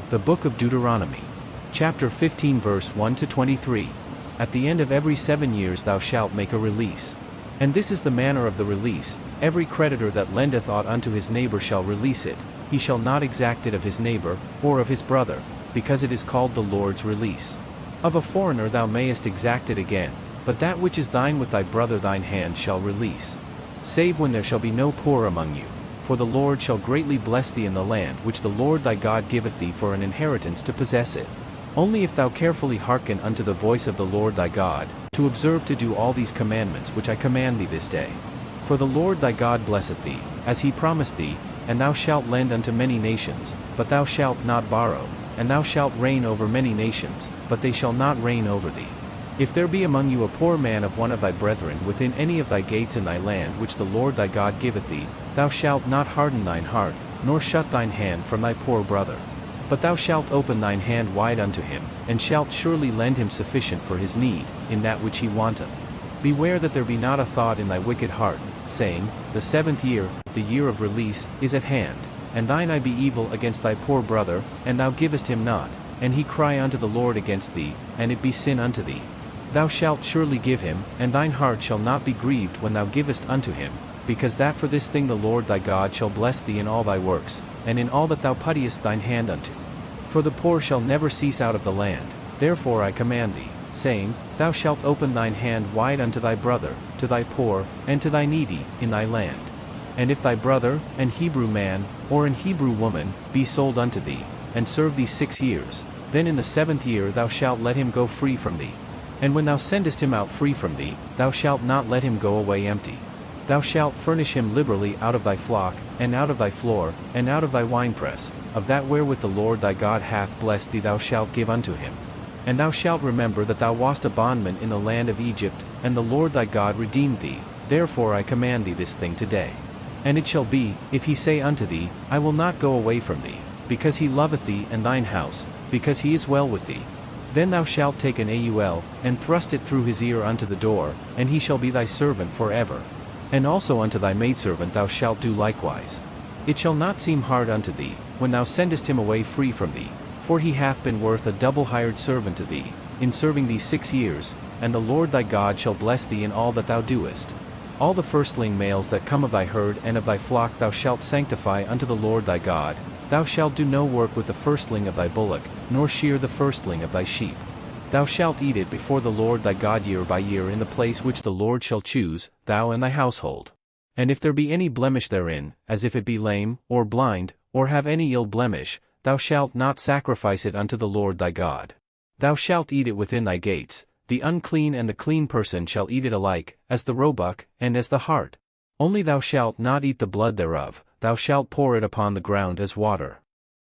The Book of Deuteronomy. Chapter 15 verse 1 to 23. At the end of every 7 years thou shalt make a release. And this is the manner of the release: every creditor that lendeth aught unto his neighbor shall release it. He shall not exact it of his neighbor, or of his brother, because it is called the Lord's release. Of a foreigner thou mayest exact it again, but that which is thine with thy brother thine hand shall release. Save when there shall be no poor among you. For the Lord shall greatly bless thee in the land which the Lord thy God giveth thee for an inheritance to possess it. Only if thou carefully hearken unto the voice of the Lord thy God, to observe to do all these commandments which I command thee this day. For the Lord thy God blesseth thee, as he promised thee, and thou shalt lend unto many nations, but thou shalt not borrow, and thou shalt reign over many nations, but they shall not reign over thee. If there be among you a poor man of one of thy brethren within any of thy gates in thy land which the Lord thy God giveth thee, thou shalt not harden thine heart, nor shut thine hand from thy poor brother. But thou shalt open thine hand wide unto him, and shalt surely lend him sufficient for his need, in that which he wanteth. Beware that there be not a thought in thy wicked heart, saying, The 7th year, the year of release, is at hand, and thine eye be evil against thy poor brother, and thou givest him not, and he cry unto the Lord against thee, and it be sin unto thee. Thou shalt surely give him, and thine heart shall not be grieved when thou givest unto him, because that for this thing the Lord thy God shall bless thee in all thy works, and in all that thou puttest thine hand unto. For the poor shall never cease out of the land, therefore I command thee, saying, Thou shalt open thine hand wide unto thy brother, to thy poor, and to thy needy, in thy land. And if thy brother, an Hebrew man, or an Hebrew woman, be sold unto thee, and serve thee 6 years, then in the 7th year thou shalt let him go free from thee. And when thou sendest him out free from thee, thou shalt not let him go away empty. Thou shalt furnish him liberally out of thy flock, and out of thy floor, and out of thy winepress, of that wherewith the Lord thy God hath blessed thee thou shalt give unto him. And thou shalt remember that thou wast a bondman in the land of Egypt, and the Lord thy God redeemed thee, therefore I command thee this thing today. And it shall be, if he say unto thee, I will not go away from thee, because he loveth thee and thine house, because he is well with thee, then thou shalt take an aul, and thrust it through his ear unto the door, and he shall be thy servant for ever. And also unto thy maidservant thou shalt do likewise. It shall not seem hard unto thee, when thou sendest him away free from thee, for he hath been worth a double hired servant to thee, in serving thee 6 years, and the Lord thy God shall bless thee in all that thou doest. All the firstling males that come of thy herd and of thy flock thou shalt sanctify unto the Lord thy God. Thou shalt do no work with the firstling of thy bullock, nor shear the firstling of thy sheep. Thou shalt eat it before the Lord thy God year by year in the place which the Lord shall choose, thou and thy household. And if there be any blemish therein, as if it be lame, or blind, or have any ill blemish, thou shalt not sacrifice it unto the Lord thy God. Thou shalt eat it within thy gates. The unclean and the clean person shall eat it alike, as the roebuck, and as the hart. Only thou shalt not eat the blood thereof, thou shalt pour it upon the ground as water.